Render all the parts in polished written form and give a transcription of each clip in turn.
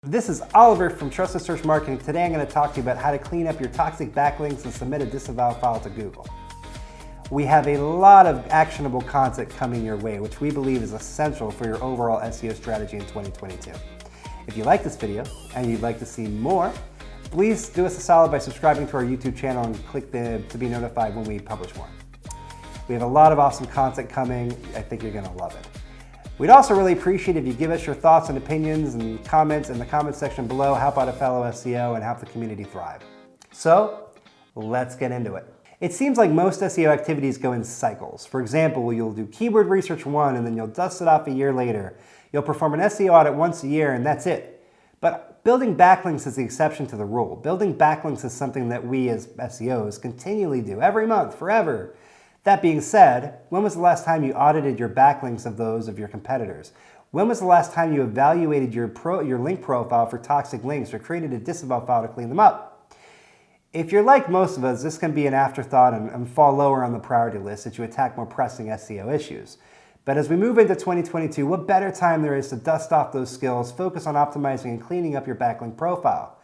This is Oliver from Trusted Search Marketing. Today I'm going to talk to you about how to clean up your toxic backlinks and submit a disavow file to Google. We have a lot of actionable content coming your way, which we believe is essential for your overall SEO strategy in 2022. If you like this video and you'd like to see more, please do us a solid by subscribing to our YouTube channel and click to be notified when we publish more. We have a lot of awesome content coming. I think you're going to love it. We'd also really appreciate if you give us your thoughts and opinions and comments in the comment section below. Help out a fellow SEO and help the community thrive. So let's get into it. It seems like most SEO activities go in cycles. For example, you'll do keyword research one and then you'll dust it off a year later. You'll perform an SEO audit once a year and that's it. But building backlinks is the exception to the rule. Building backlinks is something that we as SEOs continually do every month, forever. That being said, when was the last time you audited your backlinks of those of your competitors? When was the last time you evaluated your link profile for toxic links or created a disavow file to clean them up? If you're like most of us, this can be an afterthought and fall lower on the priority list as you attack more pressing SEO issues. But as we move into 2022, what better time there is to dust off those skills, focus on optimizing and cleaning up your backlink profile.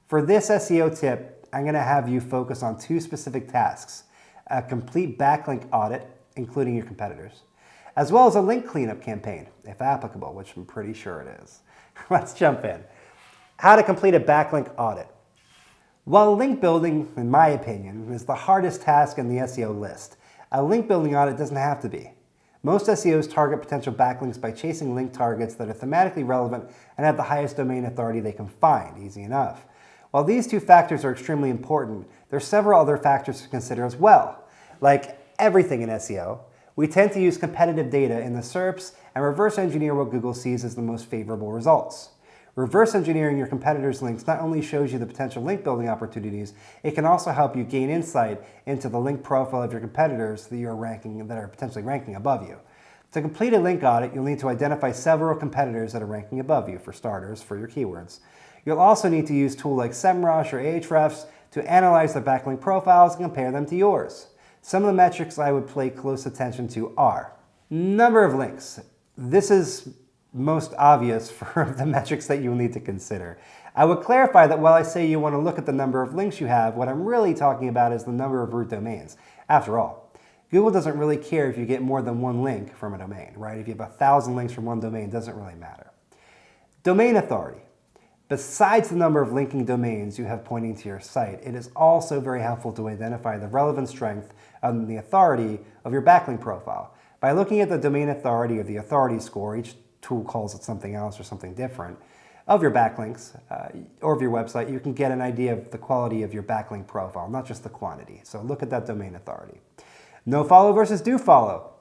For this SEO tip, I'm going to have you focus on two specific tasks. A complete backlink audit, including your competitors, as well as a link cleanup campaign, if applicable, which I'm pretty sure it is. Let's jump in. How to complete a backlink audit. While link building, in my opinion, is the hardest task in the SEO list, a link building audit doesn't have to be. Most SEOs target potential backlinks by chasing link targets that are thematically relevant and have the highest domain authority they can find, easy enough. While these two factors are extremely important, there are several other factors to consider as well. Like everything in SEO, we tend to use competitive data in the SERPs and reverse engineer what Google sees as the most favorable results. Reverse engineering your competitors' links not only shows you the potential link building opportunities, it can also help you gain insight into the link profile of your competitors that are potentially ranking above you. To complete a link audit, you'll need to identify several competitors that are ranking above you, for starters, for your keywords. You'll also need to use tools like SEMrush or Ahrefs to analyze their backlink profiles and compare them to yours. Some of the metrics I would pay close attention to are number of links. This is most obvious for the metrics that you'll need to consider. I would clarify that while I say you want to look at the number of links you have, what I'm really talking about is the number of root domains. After all, Google doesn't really care if you get more than one link from a domain, right? If you have 1,000 links from one domain, it doesn't really matter. Domain authority. Besides the number of linking domains you have pointing to your site, it is also very helpful to identify the relevant strength and the authority of your backlink profile. By looking at the domain authority or the authority score, each tool calls it something else or something different, of your backlinks or of your website, you can get an idea of the quality of your backlink profile, not just the quantity. So look at that domain authority. Nofollow versus Dofollow.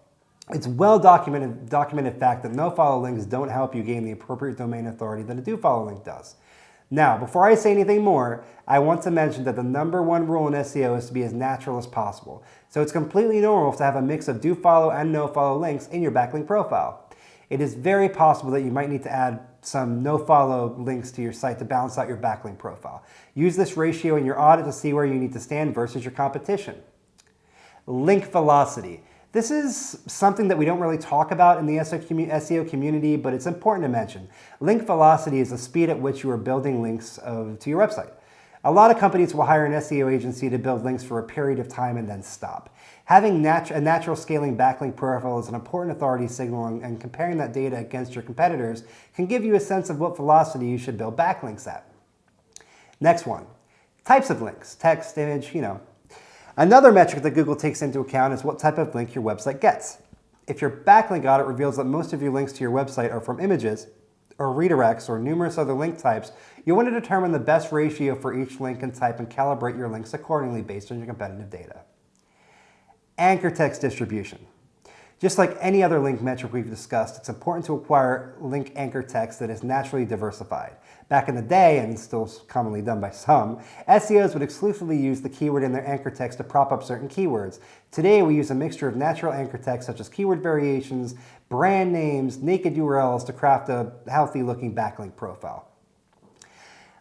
It's well documented fact that Nofollow links don't help you gain the appropriate domain authority that a Dofollow link does. Now, before I say anything more, I want to mention that the #1 rule in SEO is to be as natural as possible. So it's completely normal to have a mix of Dofollow and Nofollow links in your backlink profile. It is very possible that you might need to add some Nofollow links to your site to balance out your backlink profile. Use this ratio in your audit to see where you need to stand versus your competition. Link velocity. This is something that we don't really talk about in the SEO community, but it's important to mention. Link velocity is the speed at which you are building links to your website. A lot of companies will hire an SEO agency to build links for a period of time and then stop. Having a natural scaling backlink profile is an important authority signal, and comparing that data against your competitors can give you a sense of what velocity you should build backlinks at. Next one, types of links, text, image, Another metric that Google takes into account is what type of link your website gets. If your backlink audit reveals that most of your links to your website are from images, or redirects, or numerous other link types, you want to determine the best ratio for each link and type and calibrate your links accordingly based on your competitive data. Anchor text distribution. Just like any other link metric we've discussed, it's important to acquire link anchor text that is naturally diversified. Back in the day, and still commonly done by some, SEOs would exclusively use the keyword in their anchor text to prop up certain keywords. Today, we use a mixture of natural anchor text such as keyword variations, brand names, naked URLs to craft a healthy-looking backlink profile.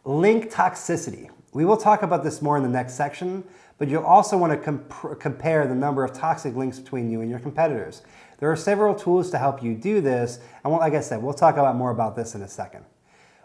Link toxicity. We will talk about this more in the next section, but you'll also want to compare the number of toxic links between you and your competitors. There are several tools to help you do this, and like I said, we'll talk more about this in a second.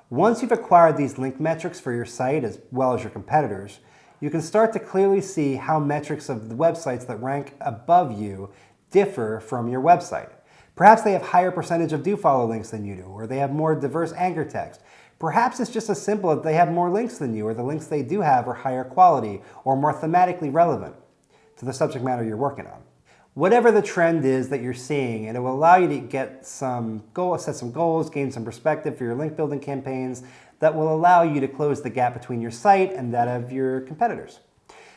Once you've acquired these link metrics for your site as well as your competitors, you can start to clearly see how metrics of the websites that rank above you differ from your website. Perhaps they have higher percentage of Dofollow links than you do, or they have more diverse anchor text. Perhaps it's just as simple as they have more links than you, or the links they do have are higher quality or more thematically relevant to the subject matter you're working on. Whatever the trend is that you're seeing, it will allow you to get some goals, set some goals, gain some perspective for your link building campaigns that will allow you to close the gap between your site and that of your competitors.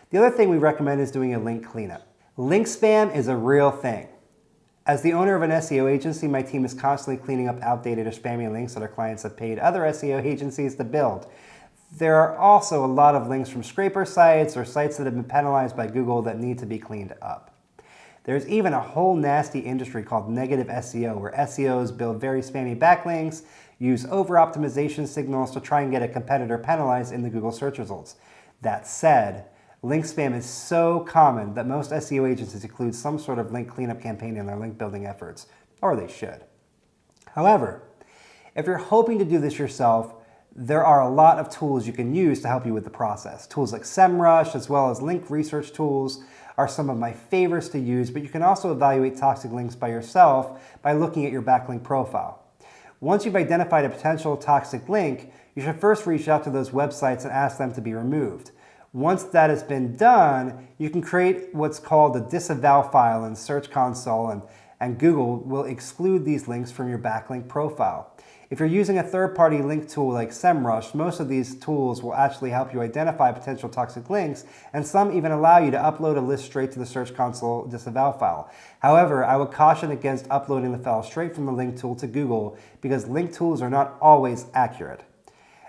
The other thing we recommend is doing a link cleanup. Link spam is a real thing. As the owner of an SEO agency, my team is constantly cleaning up outdated or spammy links that our clients have paid other SEO agencies to build. There are also a lot of links from scraper sites or sites that have been penalized by Google that need to be cleaned up. There's even a whole nasty industry called negative SEO, where SEOs build very spammy backlinks, use over-optimization signals to try and get a competitor penalized in the Google search results. That said, link spam is so common that most SEO agencies include some sort of link cleanup campaign in their link building efforts, or they should. However, if you're hoping to do this yourself, there are a lot of tools you can use to help you with the process. Tools like SEMrush, as well as link research tools, are some of my favorites to use, but you can also evaluate toxic links by yourself by looking at your backlink profile. Once you've identified a potential toxic link, you should first reach out to those websites and ask them to be removed. Once that has been done, you can create what's called a disavow file in Search Console, and Google will exclude these links from your backlink profile. If you're using a third-party link tool like SEMrush, most of these tools will actually help you identify potential toxic links, and some even allow you to upload a list straight to the Search Console disavow file. However, I would caution against uploading the file straight from the link tool to Google because link tools are not always accurate.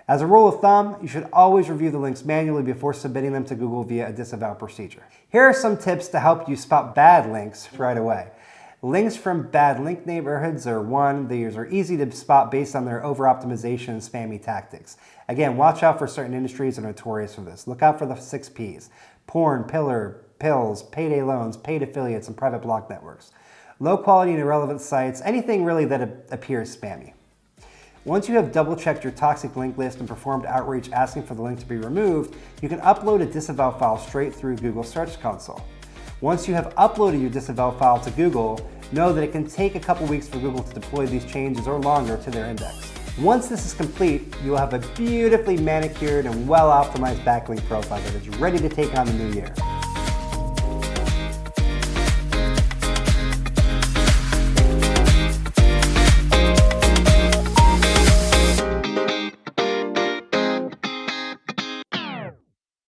As a rule of thumb, you should always review the links manually before submitting them to Google via a disavow procedure. Here are some tips to help you spot bad links right away. Links from bad link neighborhoods are one. These are easy to spot based on their over-optimization and spammy tactics. Again, watch out for certain industries that are notorious for this. Look out for the 6 Ps: porn, pills, payday loans, paid affiliates, and private blog networks. Low quality and irrelevant sites, anything really that appears spammy. Once you have double-checked your toxic link list and performed outreach asking for the link to be removed, you can upload a disavow file straight through Google Search Console. Once you have uploaded your disavow file to Google, know that it can take a couple weeks for Google to deploy these changes or longer to their index. Once this is complete, you will have a beautifully manicured and well-optimized backlink profile that is ready to take on the new year.